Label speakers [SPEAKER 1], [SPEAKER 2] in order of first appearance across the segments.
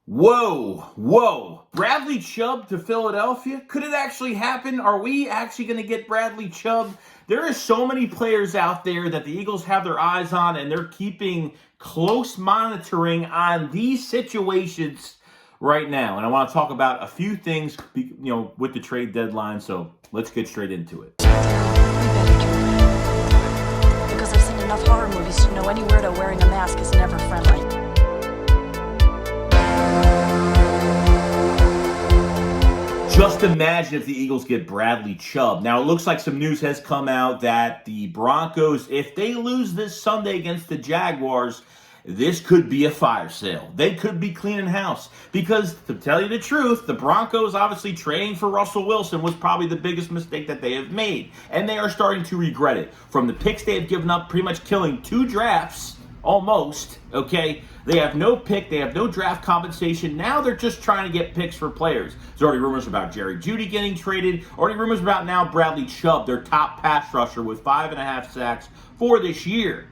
[SPEAKER 1] Whoa. Bradley Chubb to Philadelphia? Could it actually happen? Are we actually going to get Bradley Chubb? There are so many players out there that the Eagles have their eyes on, and they're keeping close monitoring on these situations right now. And I want to talk about a few things, with the trade deadline. So let's get straight into it.
[SPEAKER 2] Because I've seen enough horror movies to know any weirdo wearing a mask is never friendly.
[SPEAKER 1] Just imagine if the Eagles get Bradley Chubb. Now, it looks like some news has come out that the Broncos, if they lose this Sunday against the Jaguars, this could be a fire sale. They could be cleaning house. Because, to tell you the truth, the Broncos obviously trading for Russell Wilson was probably the biggest mistake that they have made. And they are starting to regret it. From the picks they have given up, pretty much killing 2 drafts, almost, okay? They have no pick. They have no draft compensation. Now they're just trying to get picks for players. There's already rumors about Jerry Jeudy getting traded. Already rumors about now Bradley Chubb, their top pass rusher with 5.5 sacks for this year.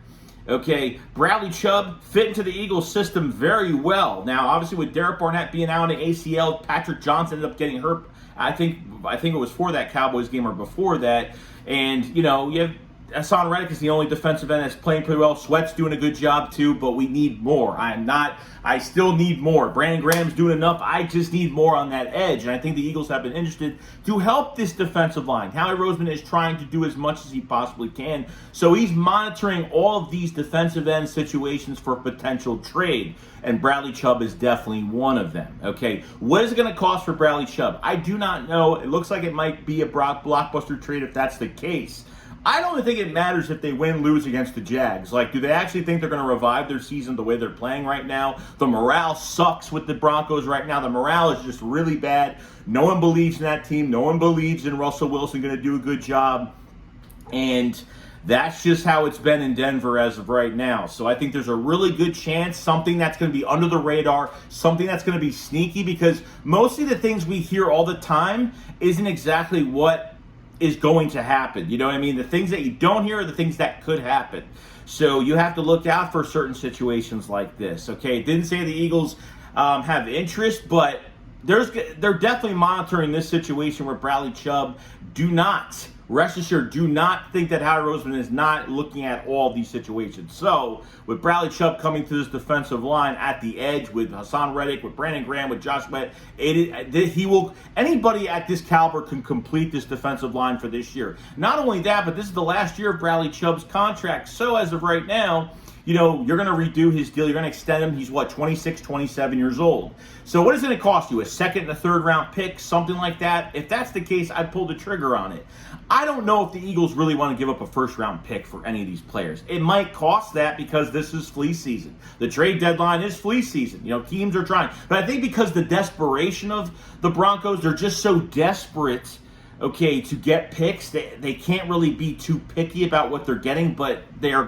[SPEAKER 1] Okay, Bradley Chubb fit into the Eagles system very well. Now, obviously, with Derek Barnett being out on the ACL, Patrick Johnson ended up getting hurt. I think it was for that Cowboys game or before that. And, you have Hassan Reddick is the only defensive end that's playing pretty well. Sweat's doing a good job too, but we need more. I still need more. Brandon Graham's doing enough. I just need more on that edge. And I think the Eagles have been interested to help this defensive line. Howie Roseman is trying to do as much as he possibly can. So he's monitoring all of these defensive end situations for potential trade. And Bradley Chubb is definitely one of them. Okay, what is it going to cost for Bradley Chubb? I do not know. It looks like it might be a blockbuster trade if that's the case. I don't think it matters if they lose against the Jags. Like, do they actually think they're going to revive their season the way they're playing right now? The morale sucks with the Broncos right now. The morale is just really bad. No one believes in that team. No one believes in Russell Wilson going to do a good job. And that's just how it's been in Denver as of right now. So I think there's a really good chance, something that's going to be under the radar, something that's going to be sneaky, because mostly the things we hear all the time isn't exactly what is going to happen. You know what I mean? The things that you don't hear are the things that could happen. So you have to look out for certain situations like this. Okay, it didn't say the Eagles have interest, but they're definitely monitoring this situation where Bradley Chubb. Rest assured, do not think that Howie Roseman is not looking at all these situations. So, with Bradley Chubb coming to this defensive line at the edge with Hassan Reddick, with Brandon Graham, with Josh Sweat, anybody at this caliber can complete this defensive line for this year. Not only that, but this is the last year of Bradley Chubb's contract. So, as of right now, you're going to redo his deal. You're going to extend him. He's 26, 27 years old. So what is it going to cost you? A second and a third round pick, something like that? If that's the case, I'd pull the trigger on it. I don't know if the Eagles really want to give up a first round pick for any of these players. It might cost that because this is flea season. The trade deadline is flea season. Teams are trying. But I think because the desperation of the Broncos, they're just so desperate, to get picks. They can't really be too picky about what they're getting, but they are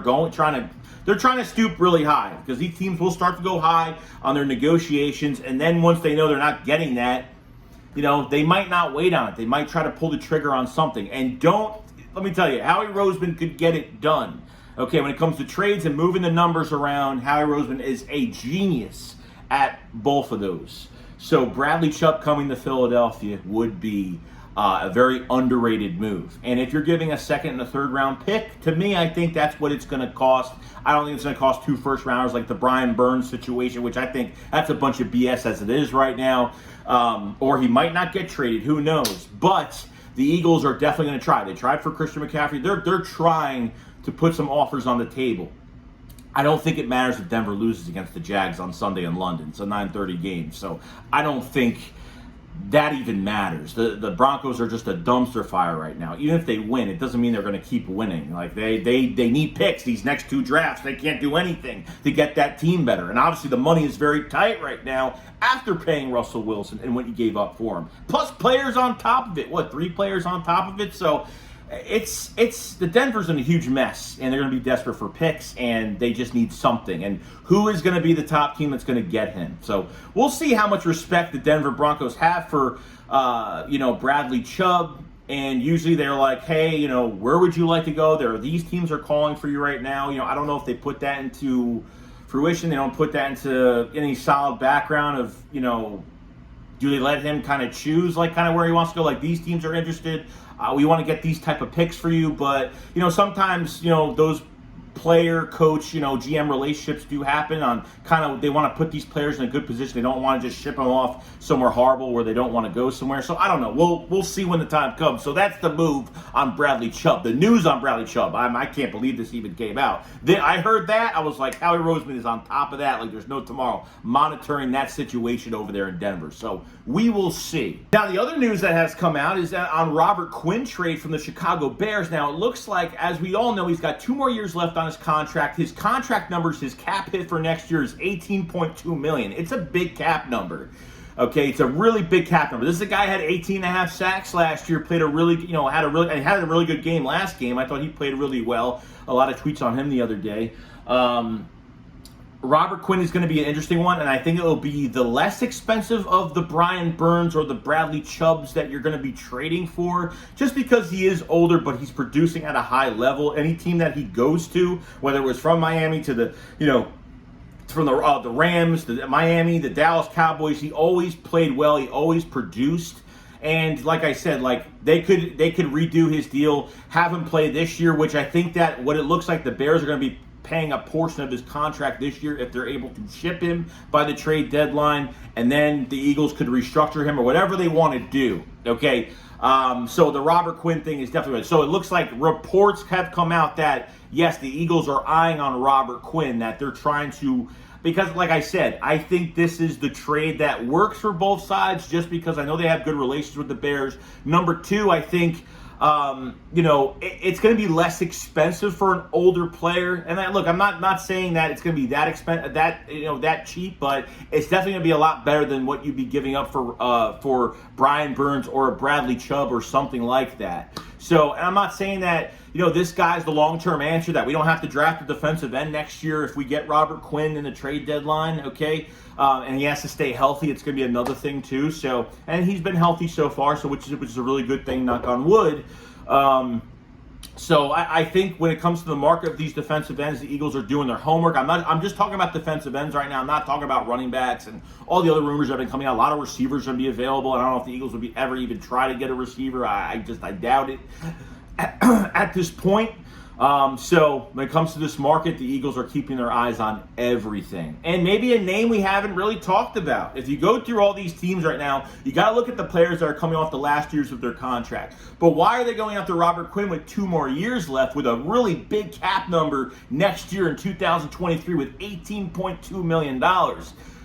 [SPEAKER 1] they're trying to stoop really high, because these teams will start to go high on their negotiations, and then once they know they're not getting that, they might not wait on it. They might try to pull the trigger on something. And let me tell you, Howie Roseman could get it done. Okay, when it comes to trades and moving the numbers around, Howie Roseman is a genius at both of those. So Bradley Chubb coming to Philadelphia would be a very underrated move. And if you're giving a second and a third round pick, to me, I think that's what it's going to cost. I don't think it's going to cost 2 first rounders like the Brian Burns situation, which I think that's a bunch of BS as it is right now. Or he might not get traded. Who knows? But the Eagles are definitely going to try. They tried for Christian McCaffrey. They're trying to put some offers on the table. I don't think it matters if Denver loses against the Jags on Sunday in London. It's a 9:30 game. So I don't think that even matters. The Broncos are just a dumpster fire right now. Even if they win, it doesn't mean they're going to keep winning. Like they need picks. These next 2 drafts, they can't do anything to get that team better. And obviously the money is very tight right now after paying Russell Wilson and what you gave up for him. Plus players on top of it. 3 players on top of it? So it's the Denver's in a huge mess, and they're going to be desperate for picks, and they just need something. And who is going to be the top team that's going to get him? So we'll see how much respect the Denver Broncos have for Bradley Chubb. And usually they're like, hey, where would you like to go? These teams are calling for you right now. I don't know if they put that into fruition. They don't put that into any solid background of, do they let him kind of choose like kind of where he wants to go? Like, these teams are interested. We want to get these type of picks for you. But, sometimes, those player, coach, GM relationships do happen on kind of, they want to put these players in a good position. They don't want to just ship them off somewhere horrible where they don't want to go somewhere. So I don't know. We'll see when the time comes. So that's the move on Bradley Chubb. The news on Bradley Chubb. I can't believe this even came out. Then I heard that. I was like, Howie Roseman is on top of that like there's no tomorrow, monitoring that situation over there in Denver. So we will see. Now, the other news that has come out is that on Robert Quinn trade from the Chicago Bears. Now, it looks like, as we all know, he's got 2 more years left on his contract. His contract numbers, his cap hit for next year is $18.2 million. It's a big cap number. Okay, it's a really big cap number. This is a guy who had 18.5 sacks last year, played a really, had a really good game last game. I thought he played really well. A lot of tweets on him the other day. Robert Quinn is going to be an interesting one, and I think it will be the less expensive of the Brian Burns or the Bradley Chubbs that you're going to be trading for, just because he is older, but he's producing at a high level. Any team that he goes to, whether it was from Miami to the, from the Rams, the Miami, the Dallas Cowboys, he always played well. He always produced. And like I said, like they could redo his deal, have him play this year, which I think that what it looks like the Bears are going to be paying a portion of his contract this year if they're able to ship him by the trade deadline, and then the Eagles could restructure him or whatever they want to do. Okay, so the Robert Quinn thing is definitely right. So it looks like reports have come out that yes, the Eagles are eyeing on Robert Quinn, that they're trying to, because like I said, I think this is the trade that works for both sides, just because I know they have good relations with the Bears. Number 2, I think it's going to be less expensive for an older player. And look, I'm not saying that it's going to be that expensive, that cheap, but it's definitely going to be a lot better than what you'd be giving up for Brian Burns or a Bradley Chubb or something like that. So, and I'm not saying that, this guy's the long-term answer, that we don't have to draft a defensive end next year if we get Robert Quinn in the trade deadline, okay? And he has to stay healthy. It's going to be another thing, too. So, and he's been healthy so far, so which is a really good thing, knock on wood. So I think when it comes to the market of these defensive ends, the Eagles are doing their homework. I'm just talking about defensive ends right now. I'm not talking about running backs and all the other rumors that have been coming out. A lot of receivers are going to be available. I don't know if the Eagles would ever even try to get a receiver. I doubt it at this point. So when it comes to this market, the Eagles are keeping their eyes on everything. And maybe a name we haven't really talked about. If you go through all these teams right now, you got to look at the players that are coming off the last years of their contract. But why are they going after Robert Quinn with 2 more years left with a really big cap number next year in 2023 with $18.2 million?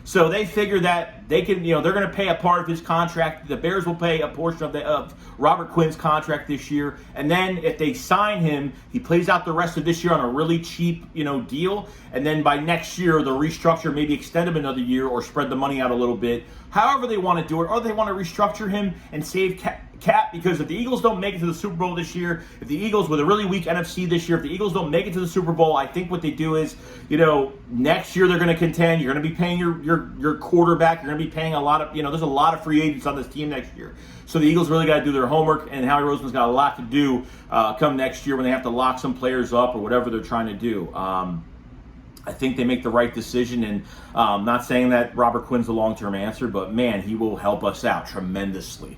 [SPEAKER 1] So they figure that they can, they're going to pay a part of his contract. The Bears will pay a portion of Robert Quinn's contract this year. And then if they sign him, he plays out the rest of this year on a really cheap, deal. And then by next year, they'll restructure, maybe extend him another year or spread the money out a little bit. However they want to do it, or they want to restructure him and save cap, because if the Eagles don't make it to the Super Bowl this year, if the Eagles, with a really weak NFC this year, if the Eagles don't make it to the Super Bowl, I think what they do is, next year they're going to contend. You're going to be paying your quarterback. You're going to be paying a lot of, there's a lot of free agents on this team next year. So the Eagles really got to do their homework, and Howie Roseman's got a lot to do come next year when they have to lock some players up or whatever they're trying to do. I think they make the right decision, and not saying that Robert Quinn's the long-term answer, but man, he will help us out tremendously.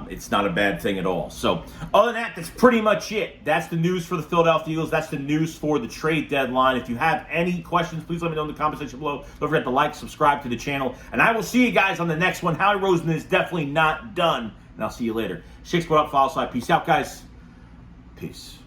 [SPEAKER 1] It's not a bad thing at all. So other than that, that's pretty much it. That's the news for the Philadelphia Eagles. That's the news for the trade deadline. If you have any questions, please let me know in the comment section below. Don't forget to like, subscribe to the channel, and I will see you guys on the next one. Howie Roseman is definitely not done, and I'll see you later. SHAKESQUAD up, follow side. Peace out, guys. Peace.